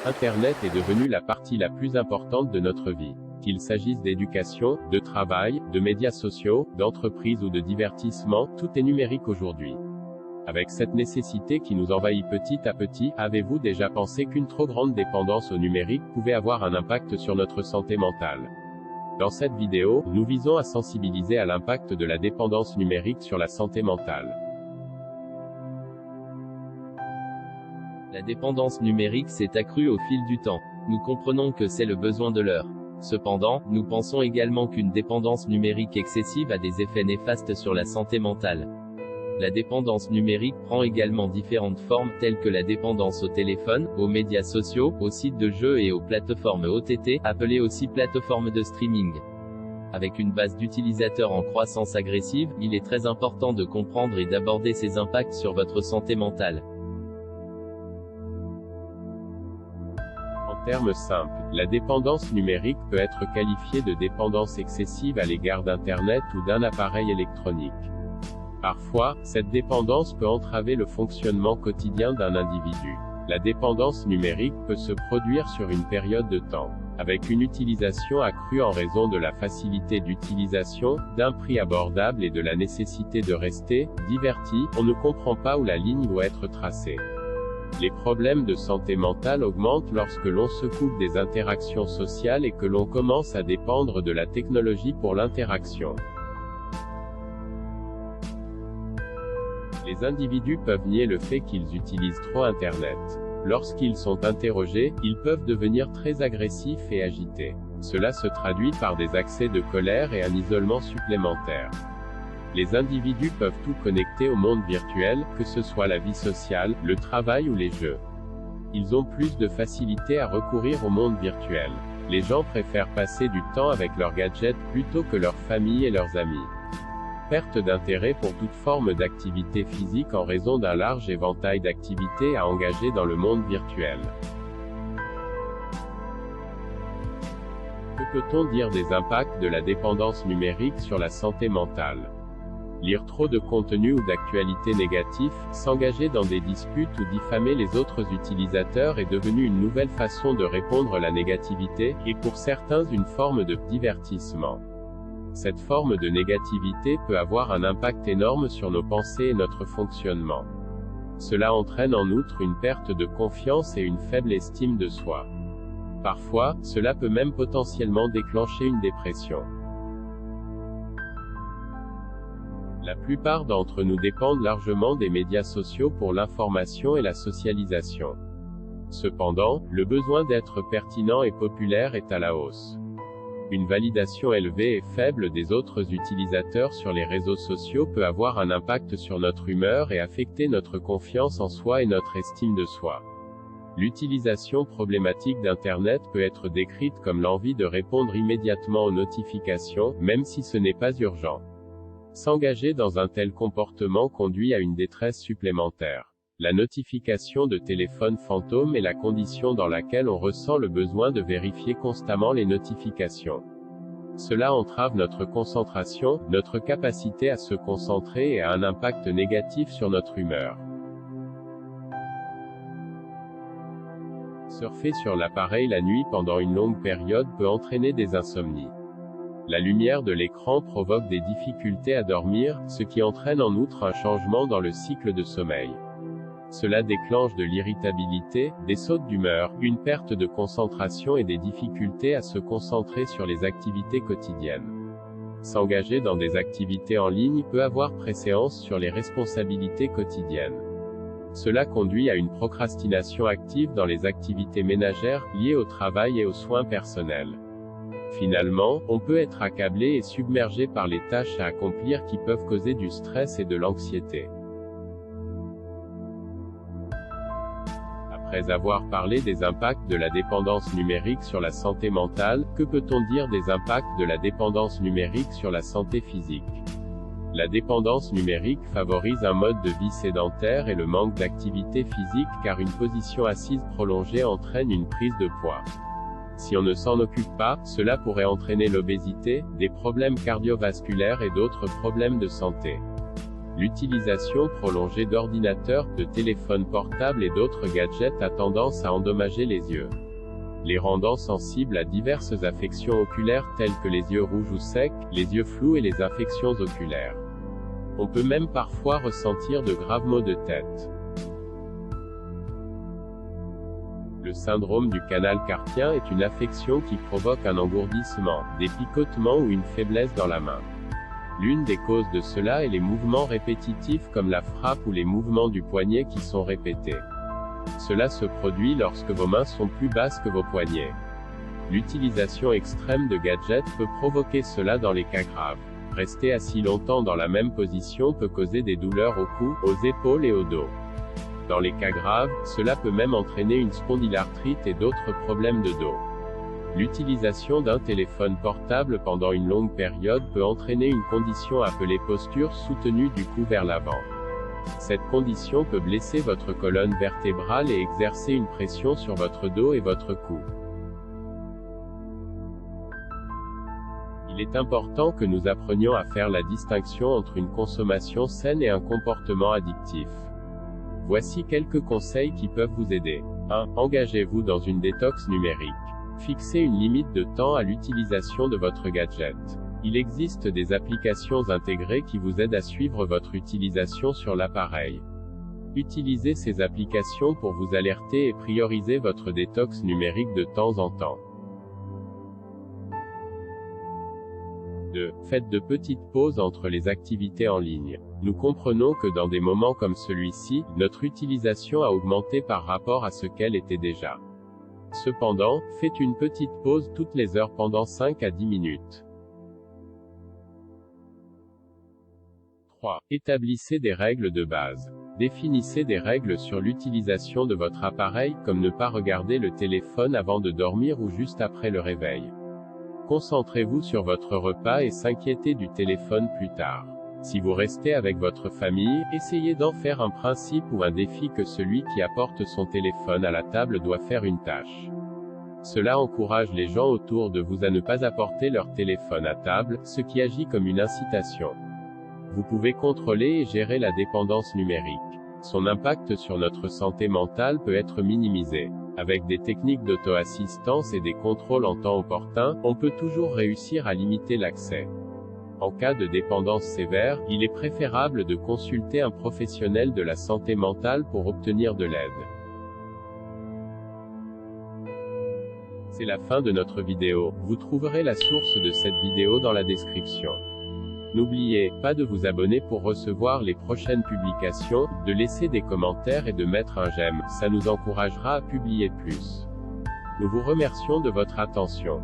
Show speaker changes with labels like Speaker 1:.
Speaker 1: Internet est devenu la partie la plus importante de notre vie. Qu'il s'agisse d'éducation, de travail, de médias sociaux, d'entreprise ou de divertissement, tout est numérique aujourd'hui. Avec cette nécessité qui nous envahit petit à petit, avez-vous déjà pensé qu'une trop grande dépendance au numérique pouvait avoir un impact sur notre santé mentale? Dans cette vidéo, nous visons à sensibiliser à l'impact de la dépendance numérique sur la santé mentale.
Speaker 2: La dépendance numérique s'est accrue au fil du temps. Nous comprenons que c'est le besoin de l'heure. Cependant, nous pensons également qu'une dépendance numérique excessive a des effets néfastes sur la santé mentale. La dépendance numérique prend également différentes formes telles que la dépendance au téléphone, aux médias sociaux, aux sites de jeux et aux plateformes OTT, appelées aussi plateformes de streaming. Avec une base d'utilisateurs en croissance agressive, il est très important de comprendre et d'aborder ces impacts sur votre santé mentale.
Speaker 1: En termes simples, la dépendance numérique peut être qualifiée de dépendance excessive à l'égard d'Internet ou d'un appareil électronique. Parfois, cette dépendance peut entraver le fonctionnement quotidien d'un individu. La dépendance numérique peut se produire sur une période de temps. Avec une utilisation accrue en raison de la facilité d'utilisation, d'un prix abordable et de la nécessité de rester diverti, on ne comprend pas où la ligne doit être tracée. Les problèmes de santé mentale augmentent lorsque l'on se coupe des interactions sociales et que l'on commence à dépendre de la technologie pour l'interaction. Les individus peuvent nier le fait qu'ils utilisent trop Internet. Lorsqu'ils sont interrogés, ils peuvent devenir très agressifs et agités. Cela se traduit par des accès de colère et un isolement supplémentaire. Les individus peuvent tout connecter au monde virtuel, que ce soit la vie sociale, le travail ou les jeux. Ils ont plus de facilité à recourir au monde virtuel. Les gens préfèrent passer du temps avec leurs gadgets plutôt que leur famille et leurs amis. Perte d'intérêt pour toute forme d'activité physique en raison d'un large éventail d'activités à engager dans le monde virtuel. Que peut-on dire des impacts de la dépendance numérique sur la santé mentale? Lire trop de contenu ou d'actualités négatifs, s'engager dans des disputes ou diffamer les autres utilisateurs est devenu une nouvelle façon de répondre à la négativité, et pour certains une forme de divertissement. Cette forme de négativité peut avoir un impact énorme sur nos pensées et notre fonctionnement. Cela entraîne en outre une perte de confiance et une faible estime de soi. Parfois, cela peut même potentiellement déclencher une dépression. La plupart d'entre nous dépendent largement des médias sociaux pour l'information et la socialisation. Cependant, le besoin d'être pertinent et populaire est à la hausse. Une validation élevée et faible des autres utilisateurs sur les réseaux sociaux peut avoir un impact sur notre humeur et affecter notre confiance en soi et notre estime de soi. L'utilisation problématique d'Internet peut être décrite comme l'envie de répondre immédiatement aux notifications, même si ce n'est pas urgent. S'engager dans un tel comportement conduit à une détresse supplémentaire. La notification de téléphone fantôme est la condition dans laquelle on ressent le besoin de vérifier constamment les notifications. Cela entrave notre concentration, notre capacité à se concentrer et a un impact négatif sur notre humeur. Surfer sur l'appareil la nuit pendant une longue période peut entraîner des insomnies. La lumière de l'écran provoque des difficultés à dormir, ce qui entraîne en outre un changement dans le cycle de sommeil. Cela déclenche de l'irritabilité, des sautes d'humeur, une perte de concentration et des difficultés à se concentrer sur les activités quotidiennes. S'engager dans des activités en ligne peut avoir préséance sur les responsabilités quotidiennes. Cela conduit à une procrastination active dans les activités ménagères, liées au travail et aux soins personnels. Finalement, on peut être accablé et submergé par les tâches à accomplir qui peuvent causer du stress et de l'anxiété. Après avoir parlé des impacts de la dépendance numérique sur la santé mentale, que peut-on dire des impacts de la dépendance numérique sur la santé physique? La dépendance numérique favorise un mode de vie sédentaire et le manque d'activité physique car une position assise prolongée entraîne une prise de poids. Si on ne s'en occupe pas, cela pourrait entraîner l'obésité, des problèmes cardiovasculaires et d'autres problèmes de santé. L'utilisation prolongée d'ordinateurs, de téléphones portables et d'autres gadgets a tendance à endommager les yeux, les rendant sensibles à diverses affections oculaires telles que les yeux rouges ou secs, les yeux flous et les infections oculaires. On peut même parfois ressentir de graves maux de tête. Le syndrome du canal carpien est une affection qui provoque un engourdissement, des picotements ou une faiblesse dans la main. L'une des causes de cela est les mouvements répétitifs comme la frappe ou les mouvements du poignet qui sont répétés. Cela se produit lorsque vos mains sont plus basses que vos poignets. L'utilisation extrême de gadgets peut provoquer cela dans les cas graves. Rester assis longtemps dans la même position peut causer des douleurs au cou, aux épaules et au dos. Dans les cas graves, cela peut même entraîner une spondylarthrite et d'autres problèmes de dos. L'utilisation d'un téléphone portable pendant une longue période peut entraîner une condition appelée posture soutenue du cou vers l'avant. Cette condition peut blesser votre colonne vertébrale et exercer une pression sur votre dos et votre cou. Il est important que nous apprenions à faire la distinction entre une consommation saine et un comportement addictif. Voici quelques conseils qui peuvent vous aider. 1. Engagez-vous dans une détox numérique. Fixez une limite de temps à l'utilisation de votre gadget. Il existe des applications intégrées qui vous aident à suivre votre utilisation sur l'appareil. Utilisez ces applications pour vous alerter et prioriser votre détox numérique de temps en temps. 2. Faites de petites pauses entre les activités en ligne. Nous comprenons que dans des moments comme celui-ci, notre utilisation a augmenté par rapport à ce qu'elle était déjà. Cependant, faites une petite pause toutes les heures pendant 5 à 10 minutes. 3. Établissez des règles de base. Définissez des règles sur l'utilisation de votre appareil, comme ne pas regarder le téléphone avant de dormir ou juste après le réveil. Concentrez-vous sur votre repas et s'inquiétez du téléphone plus tard. Si vous restez avec votre famille, essayez d'en faire un principe ou un défi que celui qui apporte son téléphone à la table doit faire une tâche. Cela encourage les gens autour de vous à ne pas apporter leur téléphone à table, ce qui agit comme une incitation. Vous pouvez contrôler et gérer la dépendance numérique. Son impact sur notre santé mentale peut être minimisé. Avec des techniques d'auto-assistance et des contrôles en temps opportun, on peut toujours réussir à limiter l'accès. En cas de dépendance sévère, il est préférable de consulter un professionnel de la santé mentale pour obtenir de l'aide. C'est la fin de notre vidéo. Vous trouverez la source de cette vidéo dans la description. N'oubliez pas de vous abonner pour recevoir les prochaines publications, de laisser des commentaires et de mettre un j'aime, ça nous encouragera à publier plus. Nous vous remercions de votre attention.